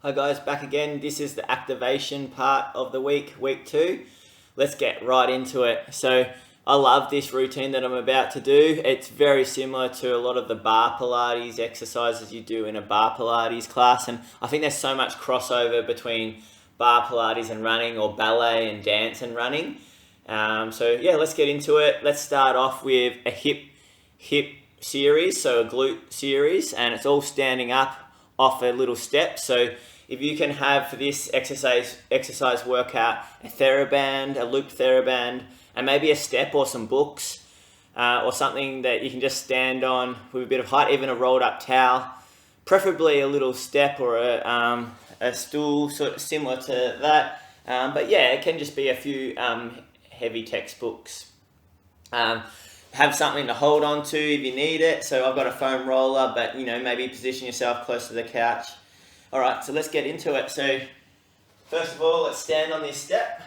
Hi guys, back again. This is the activation part of the week 2. Let's get right into it. So I love this routine that I'm about to do. It's very similar to a lot of the bar Pilates exercises you do in a bar Pilates class, and I think there's so much crossover between bar Pilates and running, or ballet and dance and running. So yeah, let's get into it. Let's start off with a hip series, so a glute series, and it's all standing up off a little step. So if you can have for this exercise workout a TheraBand, a looped TheraBand, and maybe a step or some books, or something that you can just stand on with a bit of height, even a rolled up towel, preferably a little step or a stool, sort of similar to that. But yeah, it can just be a few heavy textbooks. Have something to hold on to if you need it. So I've got a foam roller, but maybe position yourself close to the couch. All right, so let's get into it. So first of all, let's stand on this step.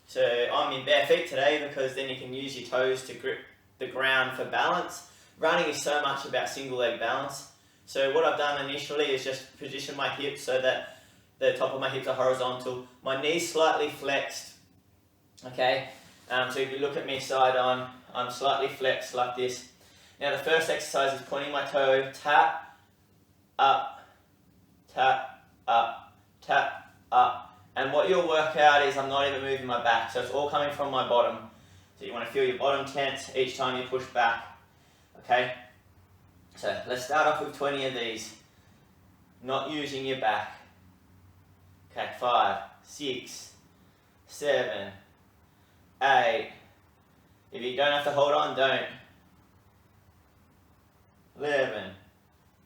So I'm in bare feet today because then you can use your toes to grip the ground for balance. Running is so much about single leg balance. So what I've done initially is just position my hips so that the top of my hips are horizontal. My knees slightly flexed. Okay. So if you look at me side on, I'm slightly flexed like this. Now the first exercise is pointing my toe, tap, up, tap, up, tap, up. And what you'll work out is I'm not even moving my back, so it's all coming from my bottom. So you want to feel your bottom tense each time you push back. Okay? So let's start off with 20 of these. Not using your back. Okay, 5, 6, 7, 8. If you don't have to hold on, don't. 11,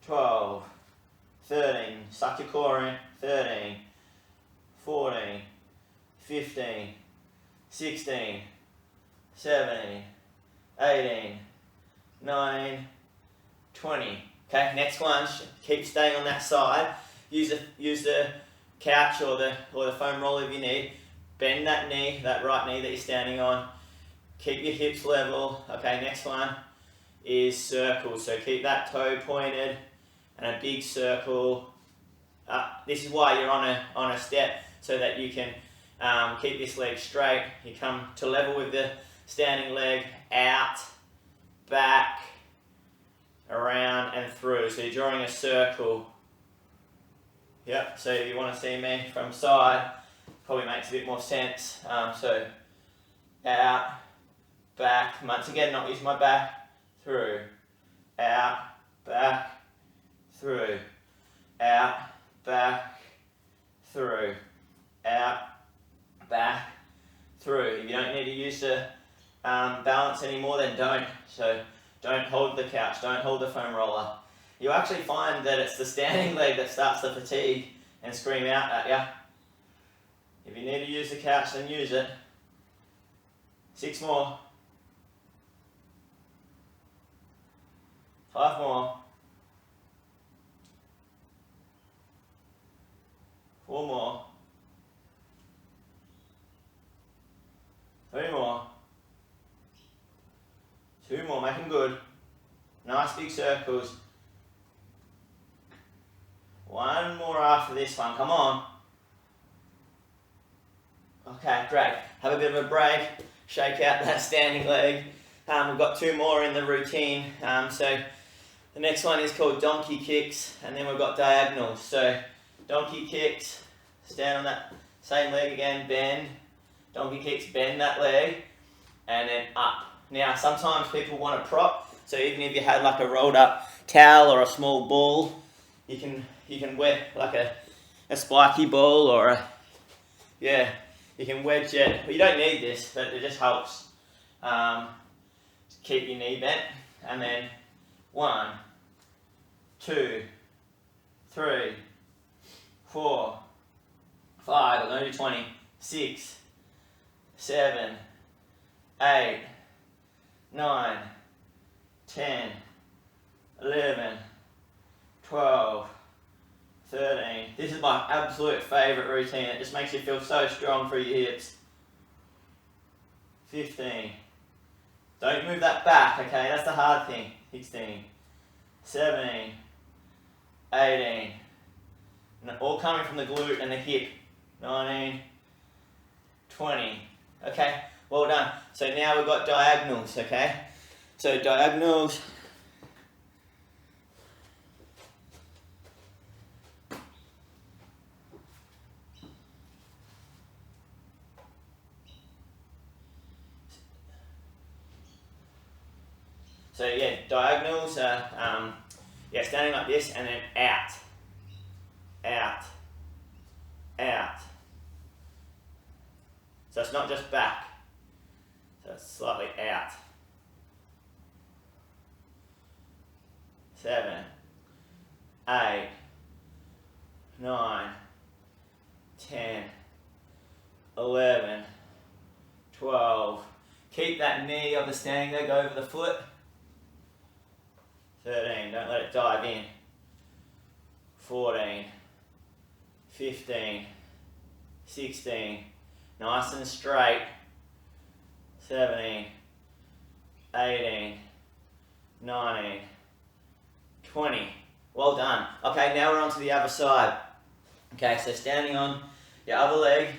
12, 13. Suck your core in. 13, 14, 15, 16, 17, 18, 19, 20. Okay, next one. Keep staying on that side. Use the couch or the foam roller if you need. Bend that knee, that right knee that you're standing on. Keep your hips level. Okay, next one is circles. So keep that toe pointed and a big circle. This is why you're on a step, so that you can keep this leg straight. You come to level with the standing leg, out, back, around and through. So you're drawing a circle. Yep, so if you want to see me from side, probably makes a bit more sense. So out, back, once again not using my back, through, out, back, through, out, back, through, out, back, through. If you don't need to use the balance anymore, then don't. So don't hold the couch, don't hold the foam roller. You'll actually find that it's the standing leg that starts to fatigue and scream out at you. If you need to use the couch, then use it. 6 more. 5 more. 4 more. 3 more. 2 more, make them good. Nice big circles. 1 more after this one, come on. Okay, great. Have a bit of a break, shake out that standing leg. We've got 2 more in the routine. So the next one is called donkey kicks, and then we've got diagonals. So donkey kicks, stand on that same leg again, bend. Donkey kicks, bend that leg, and then up. Now sometimes people want a prop, so even if you had like a rolled up towel or a small ball, you can wear like a spiky ball or you can wedge it. Well, you don't need this, but it just helps keep your knee bent. And then 1, 2, 3, 4, 5, I'm going to do 20, 6, 7, 8, 9, 10, 11, 12, 13. This is my absolute favourite routine. It just makes you feel so strong through your hips. 15. Don't move that back, okay? That's the hard thing. 16, 17, 18, And all coming from the glute and the hip. 19, 20. Okay, well done. So now we've got diagonals, okay? So diagonals. So yeah, diagonals are standing like this and then out, out, out. So it's not just back, so it's slightly out. 7, 8, 9, 10, 11, 12. Keep that knee of the standing leg over the foot. 13, don't let it dive in. 14, 15, 16, nice and straight. 17, 18, 19, 20. Well done. Okay, now we're on to the other side. Okay, so standing on your other leg.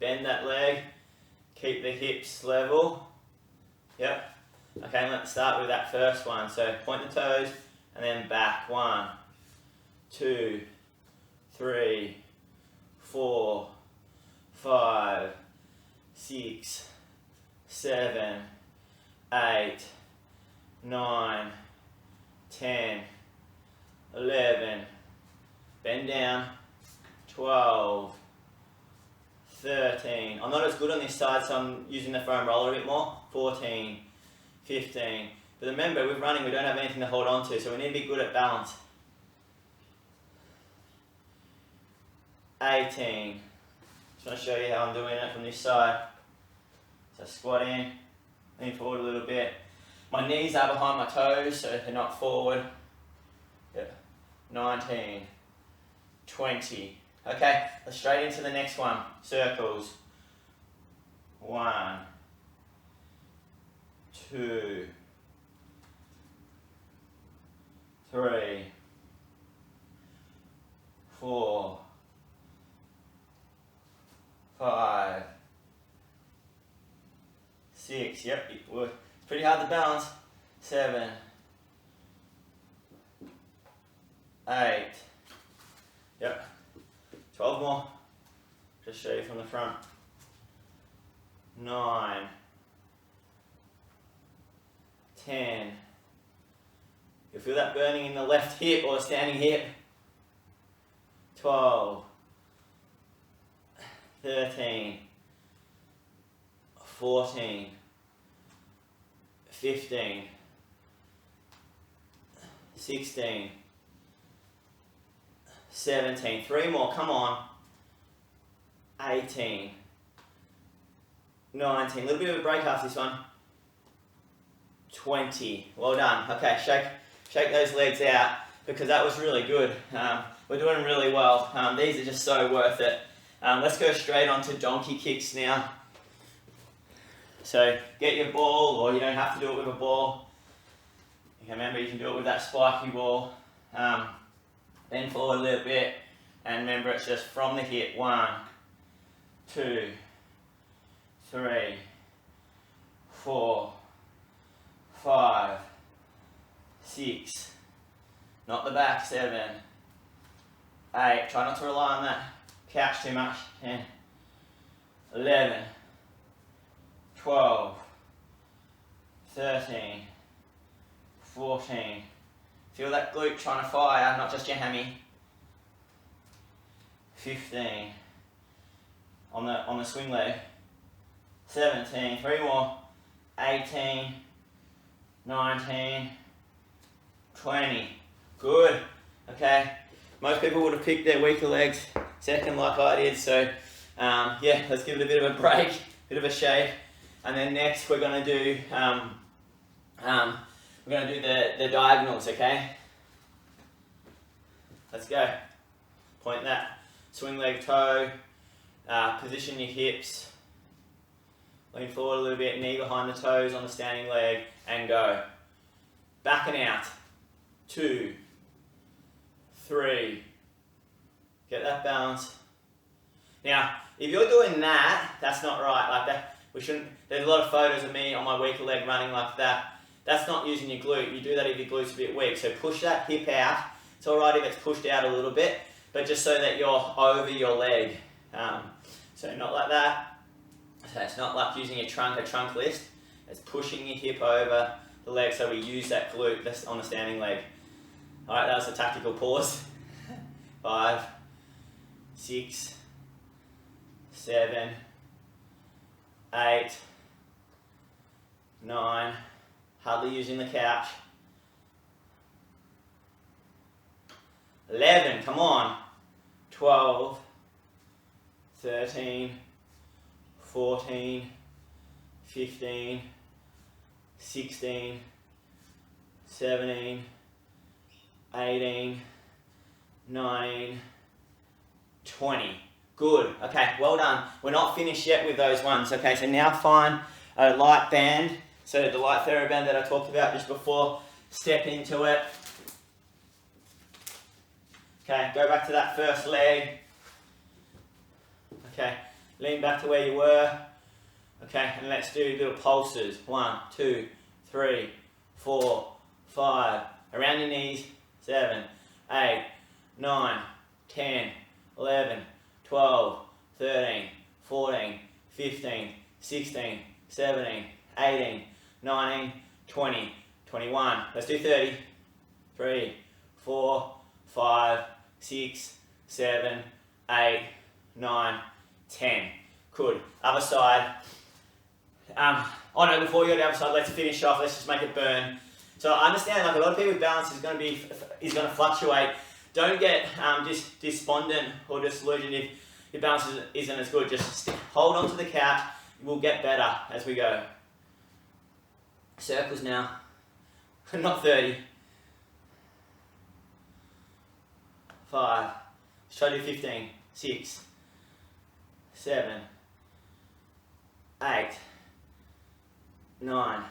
Bend that leg. Keep the hips level. Yep. Okay, let's start with that first one. So point the toes and then back. 1, 2, 3, 4, 5, 6, 7, 8, 9, 10, 11, bend down, 12, 13. I'm not as good on this side, so I'm using the foam roller a bit more. 14, 15. But remember, with running, we don't have anything to hold on to, so we need to be good at balance. 18. Just want to show you how I'm doing it from this side. So squat in, lean forward a little bit. My knees are behind my toes, so they're not forward. Yep. 19, 20. Okay, let's straight into the next one. Circles. 1, 2, 3, 4, 5, 6. Yep, it's pretty hard to balance. 7, 8. Yep. 12 more. Just show you from the front. 9, 10. You'll feel that burning in the left hip or the standing hip. 12, 13, 14, 15, 16, 17, 3 more, come on. 18, 19, a little bit of a break after this one. 20, well done. Okay, shake those legs out because that was really good. We're doing really well. These are just so worth it. Let's go straight on to donkey kicks now. So get your ball, or you don't have to do it with a ball. You can remember you can do it with that spiky ball. Bend forward a little bit, and remember it's just from the hip. 1, 2, 3, 4, 5, 6. Not the back. 7, 8. Try not to rely on that couch too much. 10, 11, 12, 13, 14. Feel that glute trying to fire, not just your hammy. 15. On the swing leg. 17. 3 more. 18. 19. 20. Good. Okay. Most people would have picked their weaker legs second like I did, so yeah, let's give it a bit of a break, bit of a shake. And then next we're going to do the diagonals, okay? Let's go. Point that swing leg toe, position your hips, lean forward a little bit, knee behind the toes on the standing leg, and go. Back and out. 2, 3. Get that balance. Now, if you're doing that, that's not right. Like that, we shouldn't. There's a lot of photos of me on my weaker leg running like that. That's not using your glute. You do that if your glute's a bit weak. So push that hip out. It's all right if it's pushed out a little bit, but just so that you're over your leg. So not like that. So it's not like using a trunk list. It's pushing your hip over the leg, so we use that glute that's on the standing leg. All right, that was a tactical pause. 5, 6, 7, 8, 9, hardly using the couch. 11, come on. 12, 13, 14, 15, 16, 17, 18, 19, 20. Good. Okay, well done. We're not finished yet with those ones. Okay, so now find a light band. So the light TheraBand that I talked about just before, step into it. Okay, go back to that first leg. Okay, lean back to where you were. Okay, and let's do little pulses. 1, 2, 3, 4, 5. Around your knees. 7, 8, 9, 10, 11, 12, 13, 14, 15, 16, 17, 18, 19, 20, 21. Let's do 30. 3, 4, 5, 6, 7, 8, 9, 10. Good. Other side. Oh no, before we go to the other side, let's finish off. Let's just make it burn. So I understand, like a lot of people's balance is going to fluctuate. Don't get just despondent or disillusioned if your balance isn't as good. Just hold on to the couch. We'll get better as we go. Circles now. Not 30. 5. Let's try to do 15. 6. 7. 8. 9.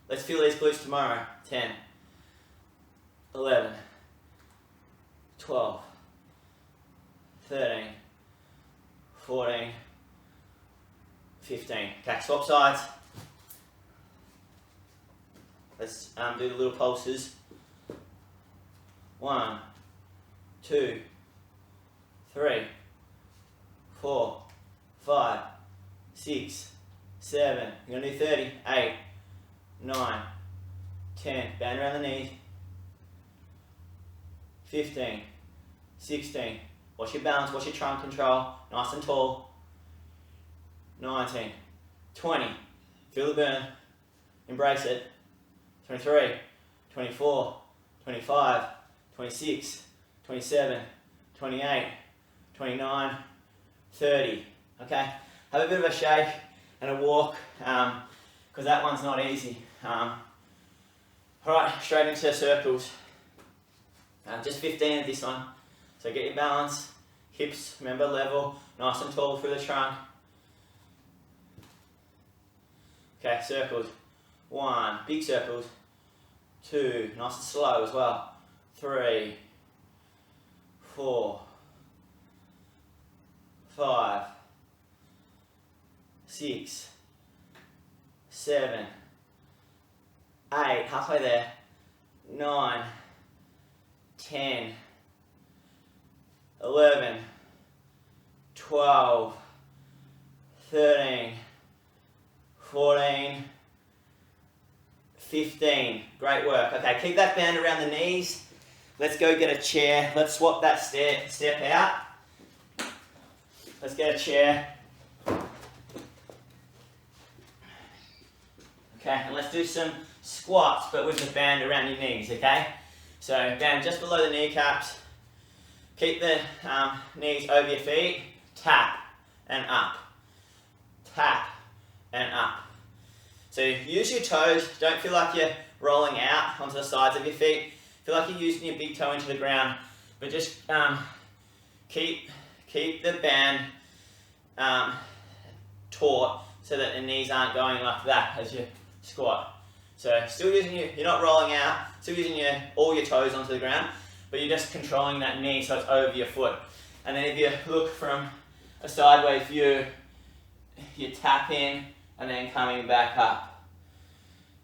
Let's feel these glutes tomorrow. 10. 11. 12. 13. 14. 15. Okay, swap sides. Let's do the little pulses. 1, 2, 3, 4, 5, 6, 7. You're going to do 30. 8, 9, 10. Band around the knees. 15, 16. Watch your balance, watch your trunk control. Nice and tall. 19, 20. Feel the burn. Embrace it. 23, 24, 25, 26, 27, 28, 29, 30. Okay, have a bit of a shake and a walk because that one's not easy. Alright, straight into circles. Just 15 of this one. So get your balance, hips, remember level, nice and tall through the trunk. Okay, circles. 1, big circles. 2, nice and slow as well. 3, 4, 5, 6, 7, 8, halfway there. 9, 10, 11, 12, 13, 14, 15. Great work. Okay, keep that band around the knees. Let's go get a chair. Let's swap that step out. Let's get a chair. Okay, and let's do some squats, but with the band around your knees, okay? So band just below the kneecaps. Keep the knees over your feet. Tap and up. Tap and up. So use your toes. Don't feel like you're rolling out onto the sides of your feet. Feel like you're using your big toe into the ground. But just keep the band taut so that the knees aren't going like that as you squat. So still using you're not rolling out, still using all your toes onto the ground, but you're just controlling that knee so it's over your foot. And then if you look from a sideways view, you're tapping and then coming back up.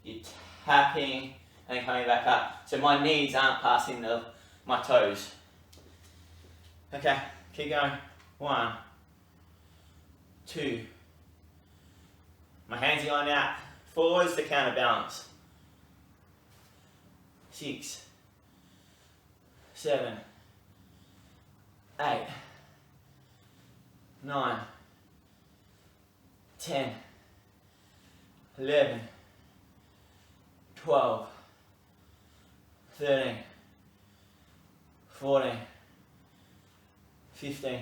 You're tapping and then coming back up. So my knees aren't passing my toes. Okay, keep going. 1, 2. My hands are going out forwards to counterbalance. 6, 7, 8, 9, 10, 11, 12, 13, 14, 15,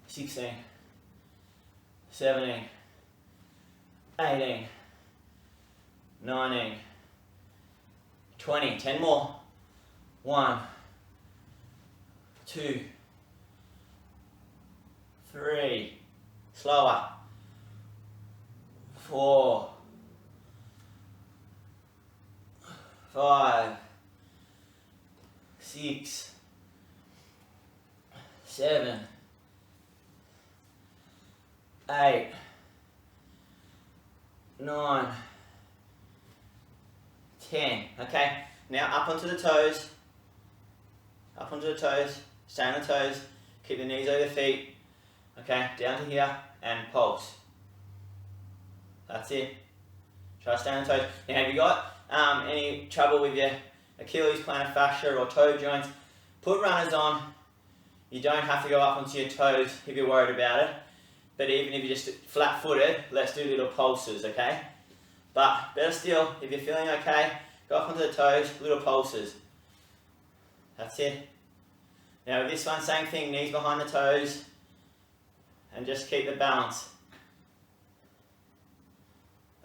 16, 17, 18, 19, 20, 10 more. 1, 2, 3, slower. 4, 5, 6, 7, 8, 9, 10. Okay, now up onto the toes. Up onto the toes. Stay on the toes. Keep the knees over the feet. Okay, down to here and pulse. That's it. Try to stay on the toes. Now, have you got any trouble with your Achilles, plantar fascia or toe joints? Put runners on. You don't have to go up onto your toes if you're worried about it. But even if you're just flat-footed, let's do little pulses, okay? But better still, if you're feeling okay, go up onto the toes, little pulses. That's it. Now with this one, same thing, knees behind the toes, and just keep the balance.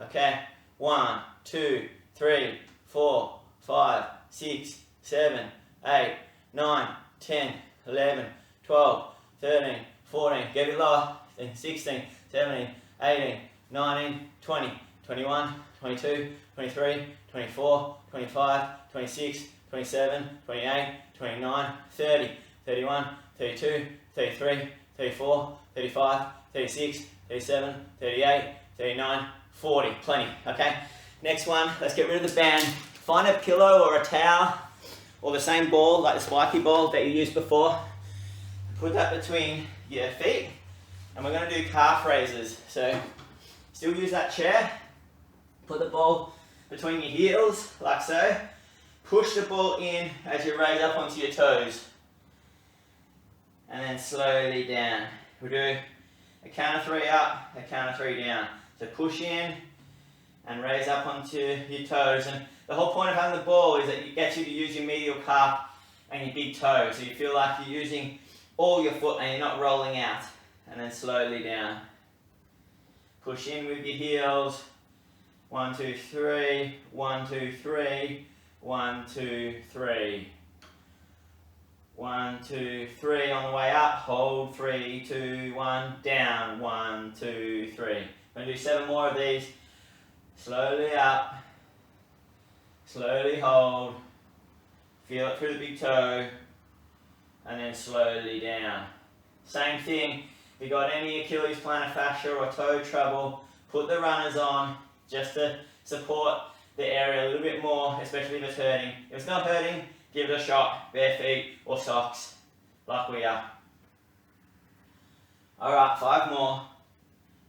Okay, 1, 2, 3, 4, 5, 6, 7, 8, 9, 10, 11, 12, 13, 14, get it lower, 16, 17, 18, 19, 20, 21, 22, 23, 24, 25, 26, 27, 28, 29, 30, 31, 32, 33, 34, 35, 36, 37, 38, 39, 40. Plenty, okay? Next one, let's get rid of the band. Find a pillow or a towel or the same ball, like the spiky ball that you used before. Put that between your feet and we're going to do calf raises. So still use that chair. Put the ball between your heels, like so. Push the ball in as you raise up onto your toes. And then slowly down. We'll do a count of 3 up, a count of 3 down. So push in and raise up onto your toes. And the whole point of having the ball is that it gets you to use your medial calf and your big toe. So you feel like you're using all your foot and you're not rolling out. And then slowly down. Push in with your heels. 1, 2, 3, 1, 2, 3, 1, 2, 3. 1, 2, 3 on the way up. Hold 3, 2, 1. Down 1, 2, 3. We're going to do 7 more of these. Slowly up. Slowly hold. Feel it through the big toe. And then slowly down. Same thing. If you've got any Achilles, plantar fascia or toe trouble, put the runners on just to support the area a little bit more, especially if it's hurting. If it's not hurting, give it a shot, bare feet or socks, like we are. Alright, 5 more.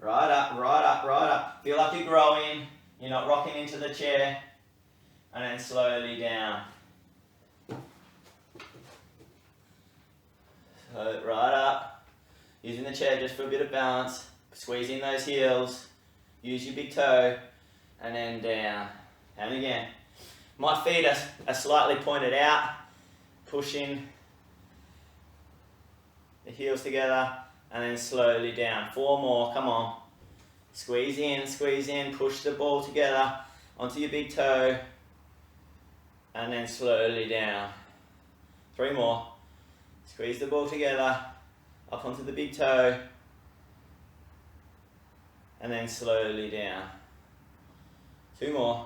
Right up, right up, right up. Feel like you're growing, you're not rocking into the chair, and then slowly down. So, right up, using the chair just for a bit of balance, squeezing those heels, use your big toe, and then down. And again, my feet are slightly pointed out, pushing the heels together, and then slowly down. 4 more, come on. Squeeze in, push the ball together onto your big toe, and then slowly down. 3 more. Squeeze the ball together, up onto the big toe, and then slowly down. 2 more.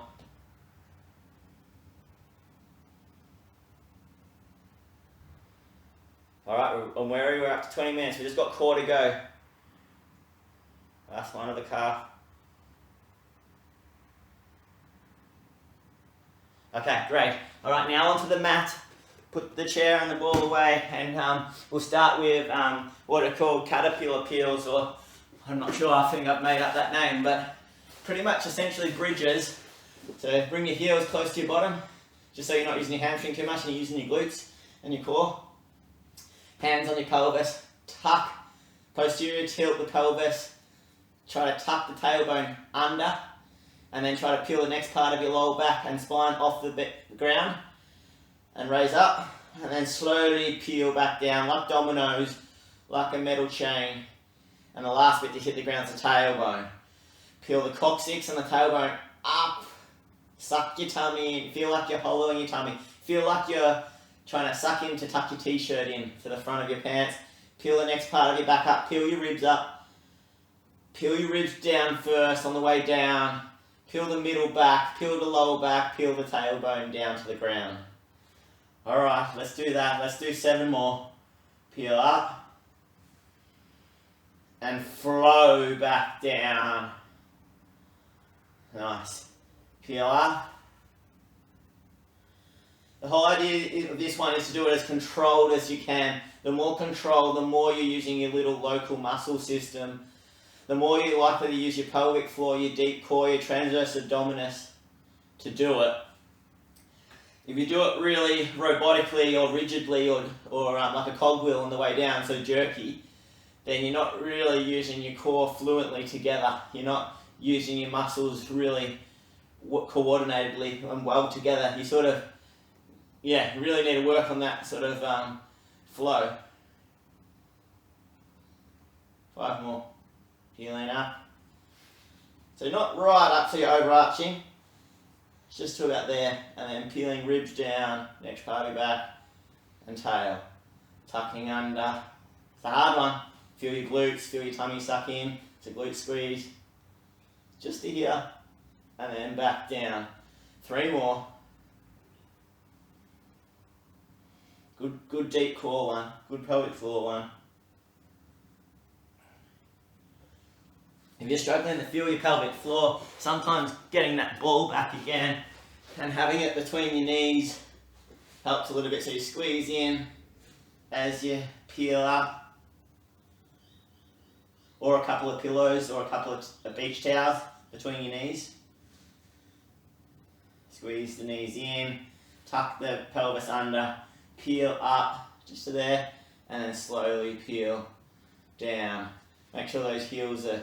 Alright, and we're up to 20 minutes. We just got core to go. Last one of the calf. Okay, great. Alright, now onto the mat. Put the chair and the ball away, and we'll start with what are called caterpillar peels, or I'm not sure, I think I've made up that name, but pretty much essentially bridges. So bring your heels close to your bottom, just so you're not using your hamstring too much and you're using your glutes and your core. Hands on your pelvis, tuck, posterior tilt the pelvis, try to tuck the tailbone under, and then try to peel the next part of your lower back and spine off the ground, and raise up, and then slowly peel back down like dominoes, like a metal chain, and the last bit to hit the ground is the tailbone. Peel the coccyx and the tailbone up, suck your tummy in, feel like you're hollowing your tummy, feel like you're trying to suck in to tuck your t-shirt in to the front of your pants. Peel the next part of your back up, peel your ribs up, peel your ribs down first on the way down, peel the middle back, peel the lower back, peel the tailbone down to the ground. Alright, let's do that. Let's do 7 more. Peel up and flow back down. Nice. Peel up. The whole idea of this one is to do it as controlled as you can. The more control, the more you're using your little local muscle system, the more you're likely to use your pelvic floor, your deep core, your transverse abdominis to do it. If you do it really robotically or rigidly or like a cogwheel on the way down, so jerky, then you're not really using your core fluently together. You're not using your muscles really coordinatedly and well together. You sort of, really need to work on that sort of flow. 5 more. Peeling up. So not right up so you're overarching. It's just to about there, and then peeling ribs down, next part of your back, and tail. Tucking under. It's a hard one. Feel your glutes, feel your tummy suck in. It's a glute squeeze. Just to here, and then back down. 3 more. Good deep core one. Good pelvic floor one. If you're struggling to feel your pelvic floor, sometimes getting that ball back again and having it between your knees helps a little bit. So you squeeze in as you peel up, or a couple of pillows or a couple of beach towels between your knees. Squeeze the knees in, tuck the pelvis under, peel up just to there, and then slowly peel down. Make sure those heels are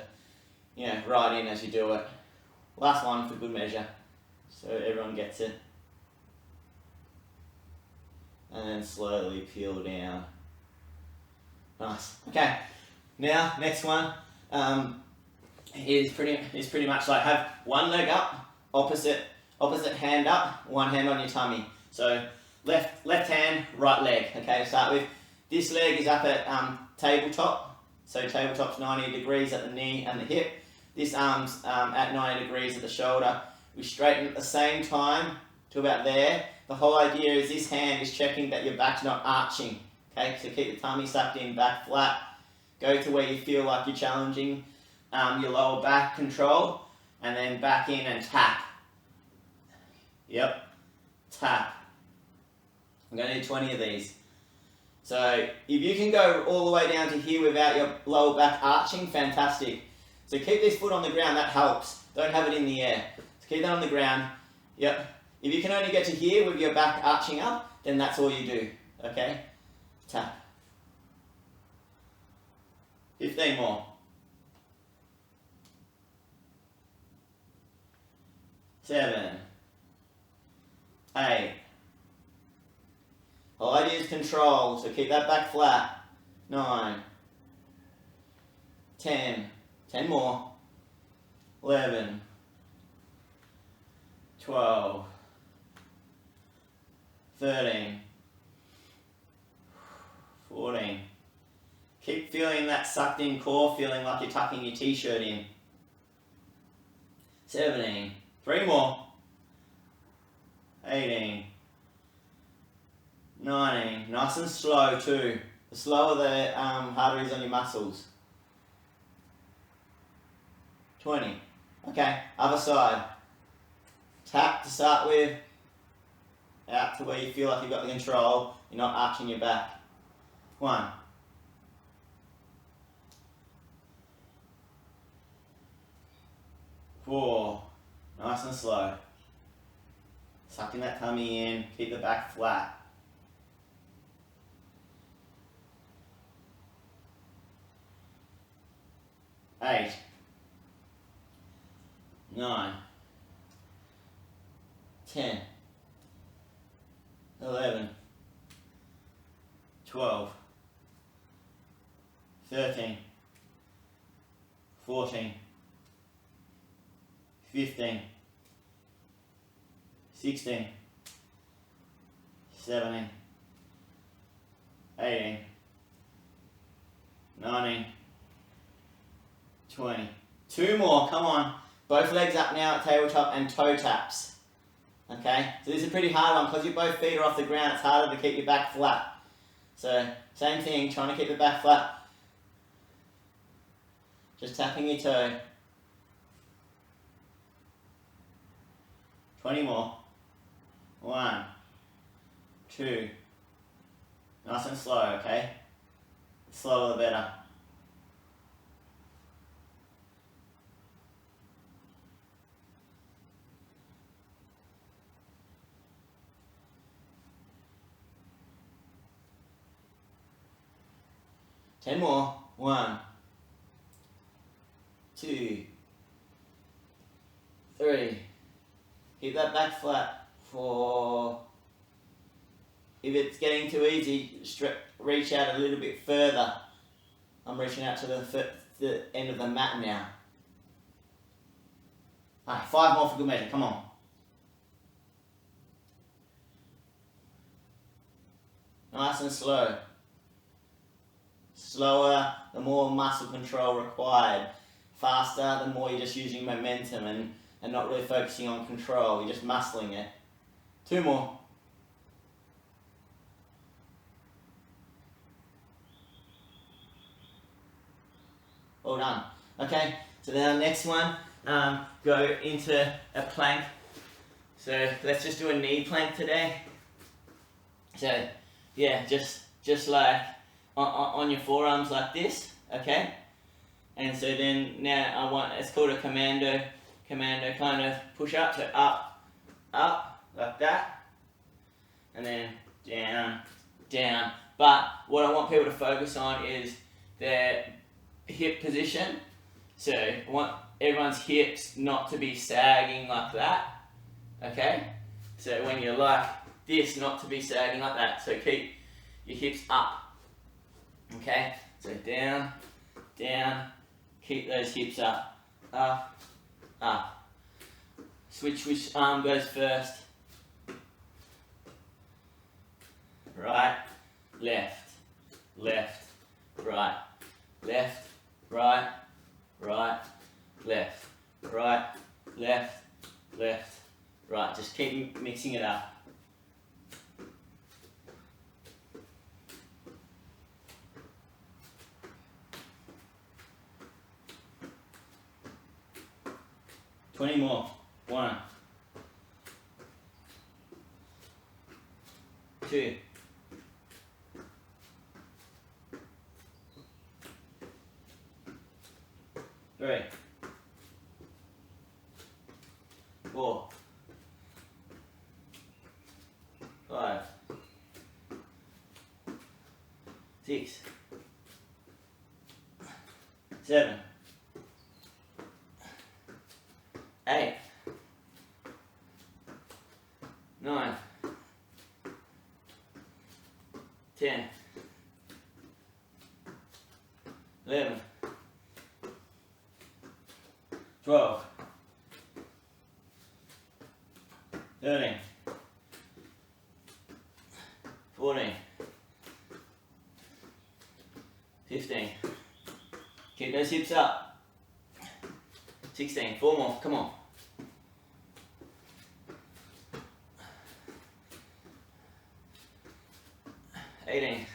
right in as you do it. Last one for good measure, so everyone gets it. And then slowly peel down. Nice. Okay. Now next one is pretty much like have one leg up, opposite hand up, one hand on your tummy. So left hand, right leg. Okay, to start with. This leg is up at tabletop. So tabletop's 90 degrees at the knee and the hip. This arm's at 90 degrees at the shoulder. We straighten at the same time to about there. The whole idea is this hand is checking that your back's not arching. Okay, so keep the tummy sucked in, back flat. Go to where you feel like you're challenging your lower back control, and then back in and tap. Yep, tap. I'm going to do 20 of these. So if you can go all the way down to here without your lower back arching, fantastic. So keep this foot on the ground, that helps. Don't have it in the air. So keep that on the ground. Yep. If you can only get to here with your back arching up, then that's all you do. Okay? Tap. 15 more. 7. 8. Whole idea is control, so keep that back flat. 9. 10. 10 more. 11. 12. 13. 14. Keep feeling that sucked in core, feeling like you're tucking your t-shirt in. 17. 3 more. 18. 19. Nice and slow too. The slower the harder it is on your muscles. 20. Okay, other side. Tap to start with. Out to where you feel like you've got the control. You're not arching your back. 1. 4. Nice and slow. Sucking that tummy in. Keep the back flat. 8. 9. 10. 11. 12. 13. 14. 15. 16. 17. 18. 19. 20. 2 more, come on. Both legs up now at tabletop and toe taps. Okay, so this is a pretty hard one because your both feet are off the ground. It's harder to keep your back flat. So, same thing, trying to keep the back flat. Just tapping your toe. 20 more. 1. 2. Nice and slow, okay? The slower the better. 10 more. 1. 2. 3. Keep that back flat. 4. If it's getting too easy, reach out a little bit further. I'm reaching out to the end of the mat now. Alright, 5 more for good measure. Come on. Nice and slow. Slower, the more muscle control required. Faster, the more you're just using momentum and not really focusing on control. You're just muscling it. 2 more. All done. Okay, so then our next one, go into a plank. So let's just do a knee plank today. So yeah, just like on your forearms like this, okay? And so then now it's called a commando kind of push up, so up, like that, and then down, down. But what I want people to focus on is their hip position. So I want everyone's hips not to be sagging like that, okay? So when you're like this, not to be sagging like that. So keep your hips up. Okay, so down, down, keep those hips up, up. Switch which arm goes first. Right, left, left, right, left, right, right, left, right, left, left, right. Just keep mixing it up. Twenty more. 1. 2. 3. 4. 5. 6. 7. 8. 9. 10. 11. 12. 13. 14. 15. Keep those hips up. 16. 4 more. Come on. 18,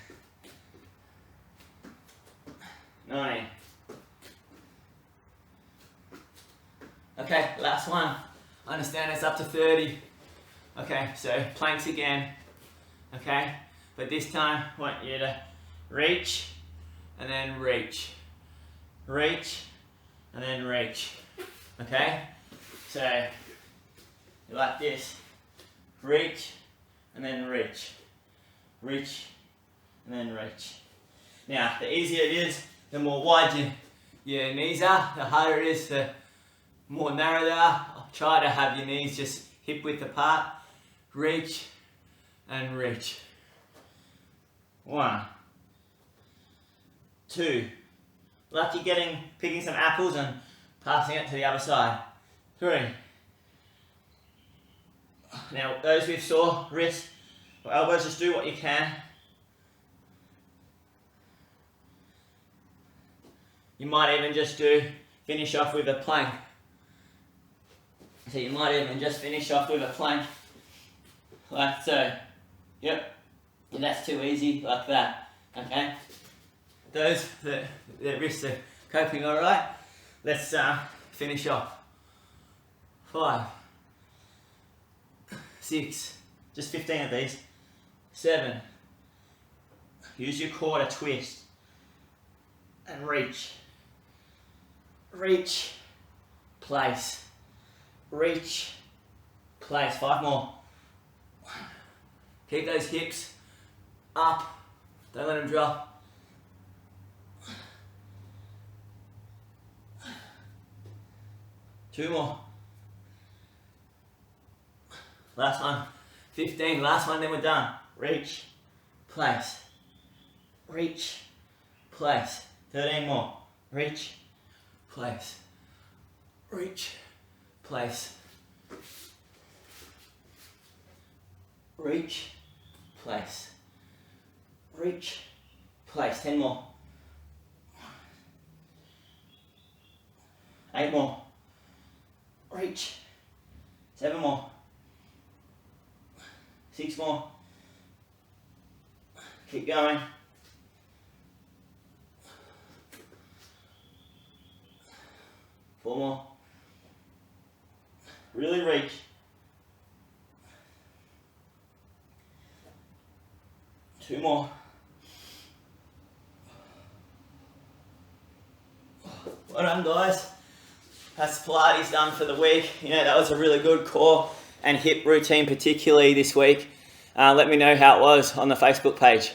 19. Okay, last one. Understand it's up to 30. Okay, so planks again. Okay, but this time I want you to reach and then reach. Reach and then reach. Okay, so like this. Reach and then reach. Reach and then reach. Now, the easier it is, the more wide your knees are, the harder it is, the more narrow they are. Try to have your knees just hip width apart. Reach and reach. 1, 2. Like you're picking some apples and passing it to the other side. 3. Now, those with sore wrists or elbows, just do what you can. You might even just finish off with a plank. So you might even just finish off with a plank, like so. Yep, and that's too easy, like that. Okay. Those their wrists are coping all right. Let's finish off. 5, 6, just 15 of these. 7. Use your core to twist and reach. Reach, place. Reach, place. 5 more. Keep those hips up. Don't let them drop. 2 more. Last one. 15. Last one, then we're done. Reach, place. Reach, place. 13 more. Reach, place. Reach, place. Reach, place. Reach, place. 10 more. 8 more. Reach. 7 more. 6 more. Keep going. 4 more. Really reach. 2 more. Well done, guys. That's Pilates done for the week. You know, that was a really good core and hip routine, particularly this week. Let me know how it was on the Facebook page.